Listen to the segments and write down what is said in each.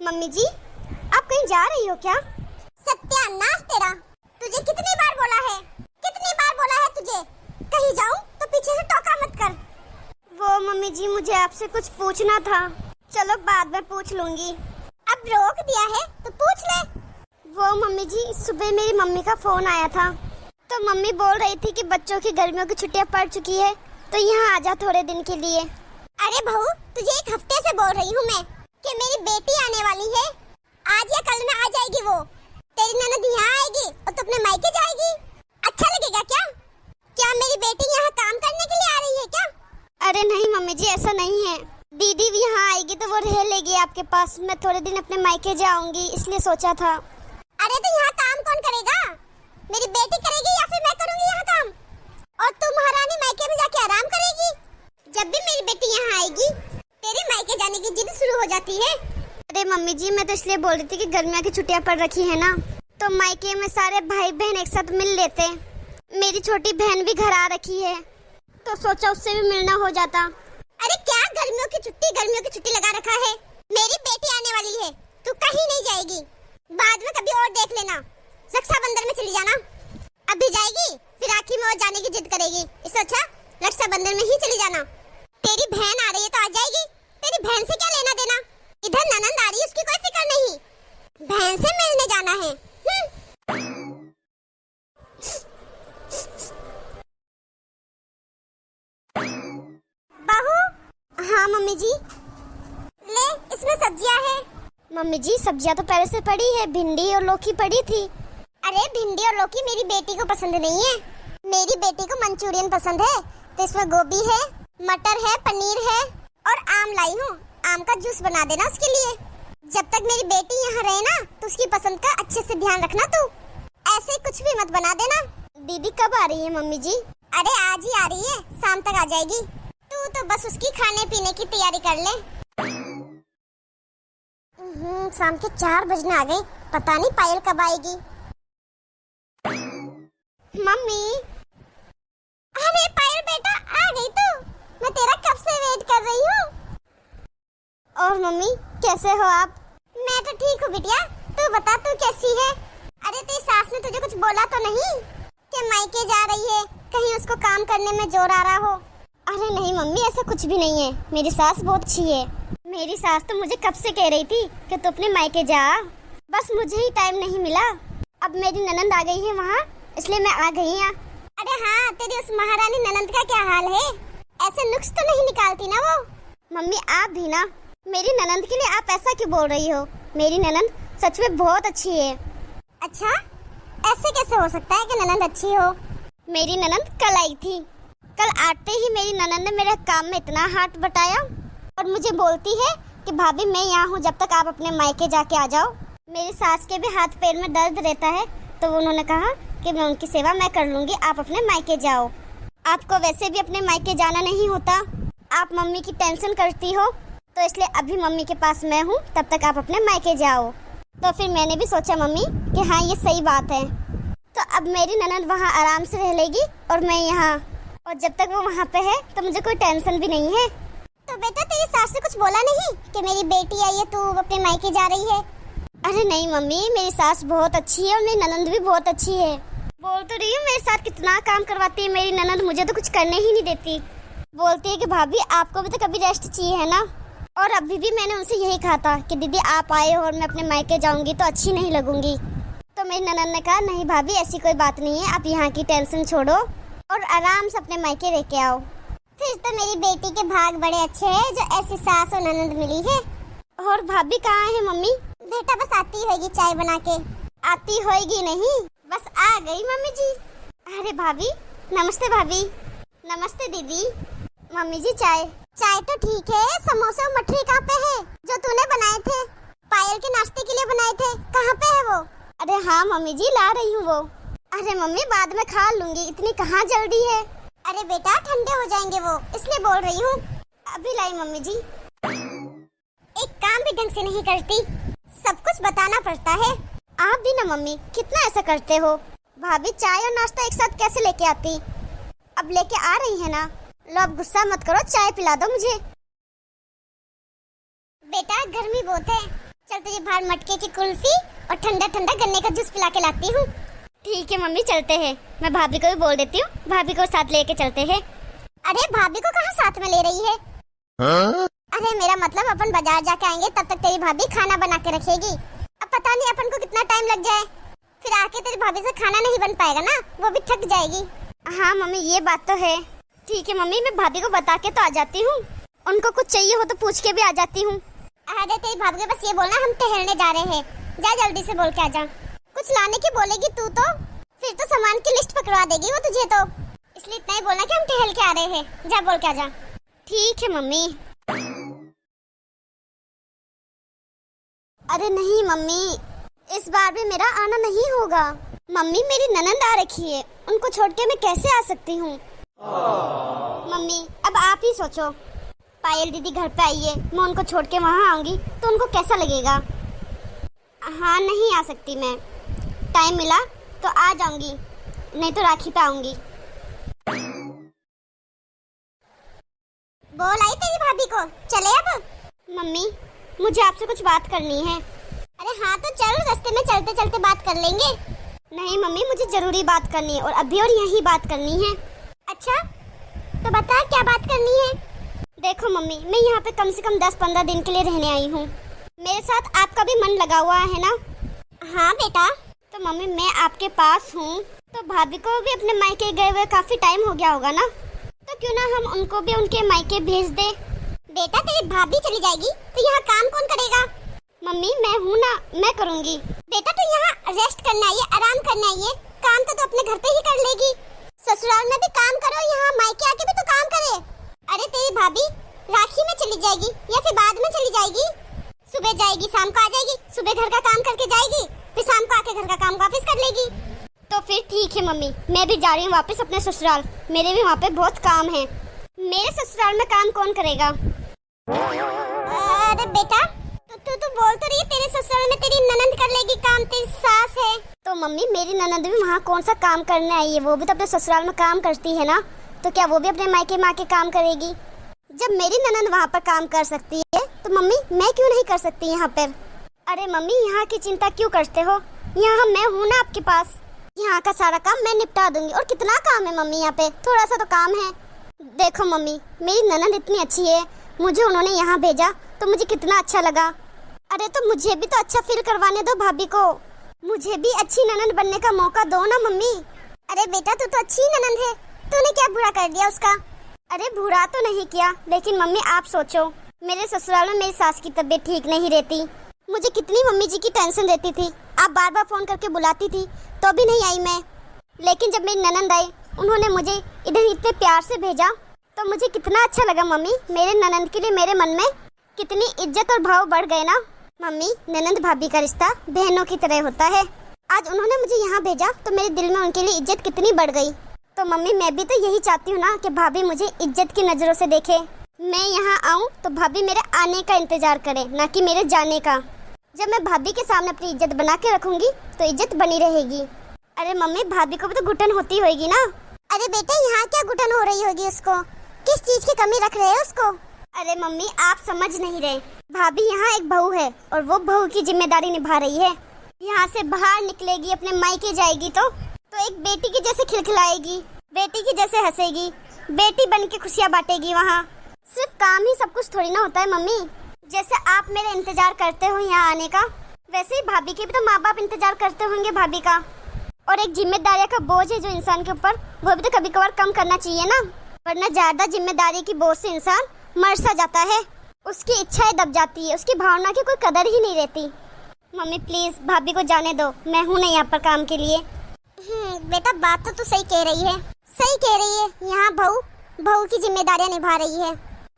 Mummy जी, आप कहीं जा रही हो क्या? सत्यानाश तेरा। तुझे कितनी बार बोला है, कितनी बार बोला है तुझे, कहीं जाऊं तो पीछे से टोका मत कर। वो मम्मी जी, मुझे आपसे कुछ पूछना था। चलो बाद में पूछ लूंगी। अब रोक दिया है तो पूछ ले। वो मम्मी जी, सुबह मेरी मम्मी का फोन आया था, तो मम्मी बोल रही थी कि बच्चों की गर्मियों की छुट्टियां पड़ चुकी है, तो यहाँ आ जा थोड़े दिन के लिए। अरे बहू, तुझे एक हफ्ते से बोल रही हूँ मैं कि मेरी बेटी आने वाली है, आज या कल में आ जाएगी। वो तेरी ननद यहाँ आएगी और तू अपने मायके जाएगी। अच्छा लगेगा क्या? क्या मेरी बेटी यहाँ काम करने के लिए आ रही है क्या? अरे नहीं मम्मी जी, ऐसा नहीं है। दीदी भी यहाँ आएगी तो वो रह लेगी आपके पास। मैं थोड़े दिन अपने मायके जाऊंगी, इसलिए सोचा था। अरे तो यहाँ काम कौन करेगा? मेरी बेटी करेगी या फिर मैं करूँगी यहाँ काम? और तू महारानी मायके में जाके आराम करेगी। जब भी मेरी बेटी यहाँ आएगी, तेरे मायके जाने की जिद शुरू हो जाती है। अरे मम्मी जी, मैं तो इसलिए बोल रही थी कि गर्मियों की छुट्टियां पड़ रखी है ना, तो मायके में सारे भाई बहन एक साथ मिल लेते। मेरी छोटी बहन भी घर आ रखी है, तो सोचा उससे भी मिलना हो जाता। अरे क्या गर्मियों की छुट्टी लगा रखा है? मेरी बेटी आने वाली है, तू कहीं नहीं जाएगी। बाद में कभी और देख लेना, रक्षाबंधन में चली जाना। अभी जाएगी फिर आखिर में और जाने की जिद करेगी। इससे अच्छा रक्षाबंधन में ही चली जाना। तेरी बहन आ रही है तो आ जाएगी, तेरी बहन से क्या लेना देना? इधर ननंद आ रही है, उसकी कोई फिक्र नहीं, बहन से मिलने जाना है। बहू। हाँ मम्मी जी। ले, इसमें सब्जियां है। मम्मी जी, सब्जियां तो पहले से पड़ी है, भिंडी और लौकी पड़ी थी। अरे भिंडी और लौकी मेरी बेटी को पसंद नहीं है। मेरी बेटी को मंचूरियन पसंद है, तो इसमें गोभी है, मटर है, पनीर है और आम लाई हूँ। आम का जूस बना देना उसके लिए। जब तक मेरी बेटी यहाँ रहे ना, तो उसकी पसंद का अच्छे से ध्यान रखना। तू ऐसे कुछ भी मत बना देना। दीदी कब आ रही है मम्मी जी? अरे आज ही आ रही है, शाम तक आ जाएगी। तू तो बस उसकी खाने पीने की तैयारी कर ले। शाम के 4 बजने आ गए, पता नहीं पायल कब आएगी। मम्मी। अरे पायल बेटा, आ गई तू। मैं तेरा कब से वेट कर रही हूँ। और मम्मी, कैसे हो आप? मैं तो ठीक हूँ बिटिया, तू बता तू कैसी है? अरे तेरी सास ने तुझे कुछ बोला तो नहीं कि मायके जा रही है, कहीं उसको काम करने में जोर आ रहा हो? अरे नहीं मम्मी, ऐसा कुछ भी नहीं है। मेरी सास बहुत अच्छी है। मेरी सास तो मुझे कब से कह रही थी कि तू अपने मायके जा, बस मुझे ही टाइम नहीं मिला। अब मेरी ननंद आ गई है वहाँ, इसलिए मैं आ गई यहाँ। अरे हाँ, तेरी उस महारानी ननंद का क्या हाल है? ऐसे नुक्स तो नहीं निकालती ना वो? मम्मी आप भी ना, मेरी ननंद के लिए आप ऐसा क्यों बोल रही हो? मेरी ननंद सच में बहुत अच्छी है। अच्छा, ऐसे कैसे हो सकता है कि ननंद अच्छी हो? मेरी ननंद कल आई थी। कल आते ही मेरी ननंद ने मेरे काम में इतना हाथ बटाया और मुझे बोलती है कि भाभी मैं यहाँ हूँ, जब तक आप अपने मायके जाके आ जाओ। मेरी सास के भी हाथ पैर में दर्द रहता है, तो उन्होंने कहा कि मैं उनकी सेवा मैं कर लूँगी, आप अपने मायके जाओ। आपको वैसे भी अपने मायके जाना नहीं होता, आप मम्मी की टेंशन करती हो, तो इसलिए अभी मम्मी के पास मैं हूँ, तब तक आप अपने मायके जाओ। तो फिर मैंने भी सोचा मम्मी कि हाँ ये सही बात है। तो अब मेरी ननंद वहाँ आराम से रह लेगी और मैं यहाँ, और जब तक वो वहाँ पे है तो मुझे कोई टेंशन भी नहीं है। तो बेटा तेरी सास से कुछ बोला नहीं कि मेरी बेटी आई है, तू अपने मायके जा रही है? अरे नहीं मम्मी, मेरी सास बहुत अच्छी है और मेरी ननंद भी बहुत अच्छी है। बोल तो रही हूँ, मेरे साथ कितना काम करवाती है मेरी ननंद, मुझे तो कुछ करने ही नहीं देती। बोलती है कि भाभी आपको भी तो कभी रेस्ट चाहिए है ना। और अभी भी मैंने उनसे यही कहा था कि दीदी आप आए हो और मैं अपने मायके जाऊंगी तो अच्छी नहीं लगूंगी। तो मेरी ननंद ने कहा नहीं भाभी, ऐसी कोई बात नहीं है, आप यहाँ की टेंशन छोड़ो और आराम से अपने मायके रह के आओ। फिर तो मेरी बेटी के भाग बड़े अच्छे हैं जो ऐसी सास और ननंद मिली है। और भाभी कहाँ है मम्मी? बेटा बस आती होगी चाय बना के। आती होगी नहीं, बस आ गई मम्मी जी। अरे भाभी, नमस्ते भाभी। नमस्ते दीदी। मम्मी जी चाय। चाय तो ठीक है, समोसे और मठरी कहाँ पे है जो तूने बनाए थे? पायल के नाश्ते के लिए बनाए थे, कहाँ पे है वो? अरे हाँ मम्मी जी, ला रही हूँ वो। अरे मम्मी बाद में खा लूंगी, इतनी कहाँ जल्दी है? अरे बेटा ठंडे हो जाएंगे वो, इसलिए बोल रही हूँ। अभी लाई मम्मी जी। एक काम भी ढंग से नहीं करती, सब कुछ बताना पड़ता है। आप भी ना मम्मी, कितना ऐसा करते हो? भाभी चाय और नाश्ता एक साथ कैसे लेके आती? अब लेके आ रही है ना, लो अब गुस्सा मत करो, चाय पिला दो मुझे। बेटा गर्मी बहुत है, चल तुझे बाहर मटके की कुल्फी और ठंडा ठंडा गन्ने का जूस पिला के लाती हूँ। ठीक है मम्मी, चलते हैं। मैं भाभी को भी बोल देती हूँ, भाभी को साथ लेके चलते हैं। अरे भाभी को कहाँ साथ में ले रही है? अरे मेरा मतलब अपन बाजार जाके आएंगे, तब तक तेरी भाभी खाना बना के रखेगी। अब पता नहीं अपन को कितना टाइम लग जाए, फिर आके तेरी भाभी से खाना नहीं बन पाएगा ना, वो भी थक जाएगी। हाँ मम्मी, ये बात तो है। ठीक है मम्मी, मैं भाभी को बता के तो आ जाती हूँ। उनको कुछ चाहिए हो तो पूछ के भी आ जाती हूँ। अरे तेरी भाभी को बस ये बोलना हम टहलने जा रहे हैं, जा जल्दी से बोल के आ जा। कुछ लाने की बोलेगी तू तो फिर तो सामान की लिस्ट पकड़वा देगी वो तुझे, तो इसलिए इतना ही बोलना कि हम टहल के आ रहे हैं, जा बोल के आ जा। ठीक है मम्मी। अरे नहीं मम्मी, इस बार भी मेरा आना नहीं होगा। मम्मी मेरी ननंद आ रखी है, उनको छोड़ के मैं कैसे आ सकती हूँ? मम्मी अब आप ही सोचो, पायल दीदी घर पे आई है, मैं उनको छोड़ के वहाँ आऊंगी तो उनको कैसा लगेगा? हाँ नहीं आ सकती मैं, टाइम मिला तो आ जाऊंगी, नहीं तो राखी पे आऊंगी। बोल आई तेरी भाभी को, चले अब? मम्मी मुझे आपसे कुछ बात करनी है। अरे हाँ तो चल, रास्ते में चलते चलते बात कर लेंगे। नहीं मम्मी, मुझे जरूरी बात करनी है और अभी और यही बात करनी है। अच्छा तो बता क्या बात करनी है? देखो मम्मी, मैं यहाँ पे कम से कम 10-15 दिन के लिए रहने आई हूँ। मेरे साथ आपका भी मन लगा हुआ है ना? हाँ बेटा। तो मम्मी मैं आपके पास हूँ, तो भाभी को भी अपने मायके गए हुए काफी टाइम हो गया होगा ना, तो क्यों ना हम उनको भी उनके मायके भेज दे। बेटा तेरी भाभी चली जाएगी तो यहाँ काम कौन करेगा? मम्मी मैं हूँ ना, मैं करूँगी। बेटा तू यहाँ रेस्ट करना है, आराम करना है, काम तो तू अपने घर पे ही कर लेगी। ससुराल में भी काम करो, यहाँ मायके आके भी तो काम करे। अरे तेरी भाभी राखी में चली जाएगी या फिर बाद में चली जाएगी? सुबह जाएगी शाम को आ जाएगी, सुबह घर का काम करके जाएगी, फिर शाम को आके घर का काम वापस कर लेगी। तो फिर ठीक है मम्मी, मैं भी जा रही हूँ वापस अपने ससुराल, मेरे भी वहाँ पे बहुत काम है। मेरे ससुराल में काम कौन करेगा? अरे बेटा तू बोल तो रही है तेरे ससुराल में तेरी ननंद कर लेगी काम, तेरी सास है। तो मम्मी मेरी ननंद भी वहाँ कौन सा काम करने आई है, वो भी तो अपने ससुराल में काम करती है ना, तो क्या वो भी अपने मायके माँ के काम करेगी? जब मेरी ननंद वहाँ पर काम कर सकती है तो मम्मी मैं क्यों नहीं कर सकती यहाँ पर? अरे मम्मी यहाँ की चिंता क्यों करते हो, यहाँ मैं हूँ ना आपके पास, यहाँ का सारा काम मैं निपटा दूंगी। और कितना काम है मम्मी, यहाँ पे थोड़ा सा तो काम है। देखो मम्मी मेरी ननंद इतनी अच्छी है, मुझे उन्होंने यहाँ भेजा तो मुझे कितना अच्छा लगा। अरे तो मुझे भी तो अच्छा फील करवाने दो भाभी को, मुझे भी अच्छी ननंद बनने का मौका दो ना मम्मी। अरे बेटा तू तो अच्छी ननंद है, तूने क्या बुरा कर दिया उसका? अरे बुरा तो नहीं किया, लेकिन मम्मी आप सोचो, मेरे ससुराल में मेरी सास की तबीयत ठीक नहीं रहती, मुझे कितनी मम्मी जी की टेंशन रहती थी। आप बार बार फोन करके बुलाती थी तो भी नहीं आई मैं, लेकिन जब मेरी ननंद आई उन्होंने मुझे इधर इतने प्यार से भेजा तो मुझे कितना अच्छा लगा मम्मी। मेरे ननंद के लिए मेरे मन में कितनी इज्जत और भाव बढ़ गए ना मम्मी। ननंद भाभी का रिश्ता बहनों की तरह होता है। आज उन्होंने मुझे यहाँ भेजा तो मेरे दिल में उनके लिए इज्जत कितनी बढ़ गई। तो मम्मी मैं भी तो यही चाहती हूँ ना कि भाभी मुझे इज्जत की नज़रों से देखे, मैं यहाँ आऊँ तो भाभी मेरे आने का इंतजार करे, ना कि मेरे जाने का। जब मैं भाभी के सामने अपनी इज्जत बना के रखूंगी तो इज्जत बनी रहेगी। अरे मम्मी भाभी को भी तो घुटन होती होगी ना। अरे बेटे यहाँ क्या घुटन हो रही होगी उसको, किस चीज की कमी रख रहे हैं उसको? अरे मम्मी आप समझ नहीं रहे, भाभी यहाँ एक बहू है और वो बहू की जिम्मेदारी निभा रही है। यहाँ से बाहर निकलेगी, अपने मायके जाएगी तो एक बेटी की जैसे खिलखिलाएगी, बेटी की जैसे हंसेगी, बेटी बन के खुशियाँ बांटेगी। वहाँ सिर्फ काम ही सब कुछ थोड़ी ना होता है मम्मी। जैसे आप मेरे इंतजार करते हो यहाँ आने का, वैसे ही भाभी के भी तो माँ बाप इंतजार करते होंगे भाभी का। और एक जिम्मेदारियाँ का बोझ है जो इंसान के ऊपर, वो भी तो कभी कभार कम करना चाहिए ना, वरना ज्यादा जिम्मेदारी की बोझ से इंसान मर सा जाता है, उसकी इच्छाएं दब जाती है, उसकी भावना की कोई कदर ही नहीं रहती। मम्मी प्लीज भाभी को जाने दो, मैं हूँ ना यहाँ पर काम के लिए। बेटा बात तो तू सही कह रही है, सही कह रही है। यहाँ बहू की जिम्मेदारियाँ निभा रही है,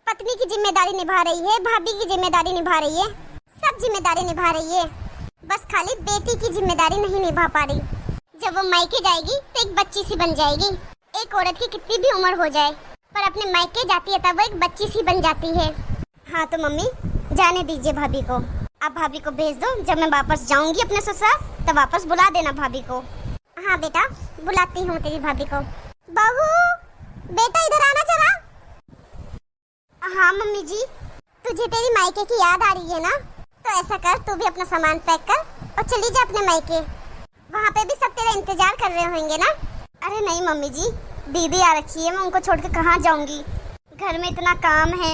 पत्नी की जिम्मेदारी निभा रही है, भाभी की जिम्मेदारी निभा रही है, सब जिम्मेदारी निभा रही है। बस खाली बेटी की जिम्मेदारी नहीं निभा पा रही। जब वो मायके जाएगी तो एक बच्ची सी बन जाएगी। एक औरत की कितनी भी उम्र हो जाए पर अपने मायके जाती है तब वो एक बच्ची सी बन जाती है। हाँ तो मम्मी जाने दीजिए भाभी को, आप भाभी को भेज दो। जब मैं वापस जाऊंगी अपने ससुराल तब वापस बुला देना भाभी को। हाँ बेटा बुलाती हूँ तेरी भाभी को। बहू बेटा इधर आना जरा। हाँ मम्मी जी। तुझे तेरी मायके की याद आ रही है ना? तो तो ऐसा कर, तू भी अपना सामान पैक कर और चली जा अपने मायके। वहाँ पे भी सब तेरा इंतजार कर रहे होंगे ना। अरे नहीं मम्मी जी, दीदी आ रखी है, मैं उनको छोड़ के कहाँ जाऊंगी। घर में इतना काम है,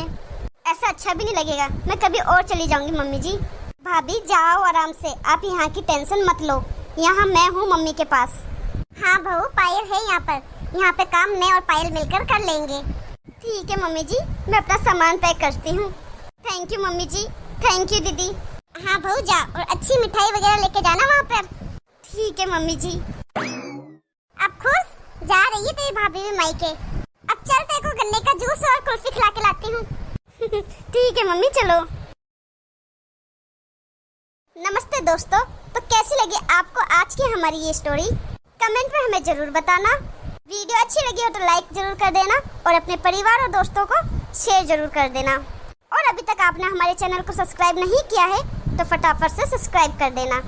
ऐसा अच्छा भी नहीं लगेगा। मैं कभी और चली जाऊंगी मम्मी जी। भाभी जाओ आराम से, आप यहाँ की टेंशन मत लो, यहाँ मैं हूँ मम्मी के पास। हाँ बहू, पायल है यहाँ पे काम मैं और पायल मिलकर कर लेंगे। ठीक है मम्मी जी, मैं अपना सामान पैक करती हूँ। Thank you mummy ji, thank you दीदी। हाँ बहू जा, और अच्छी मिठाई वगैरह लेके जाना वहाँ पर। ठीक है मम्मी जी। अब खुश जा रही है तेरी भाभी भी मायके। अब चल तेरे को गन्ने का जूस और कुल्फी खिला के लाती हूँ। ठीक है मम्मी, चलो। नमस्ते दोस्तों, तो कैसी लगी आपको आज की हमारी ये स्टोरी? कमेंट में हमें जरूर बताना। वीडियो अच्छी लगी हो तो लाइक जरूर कर देना और अपने परिवार और दोस्तों को शेयर जरूर कर देना। और अभी तक आपने हमारे चैनल को सब्सक्राइब नहीं किया है तो फटाफट से सब्सक्राइब कर देना।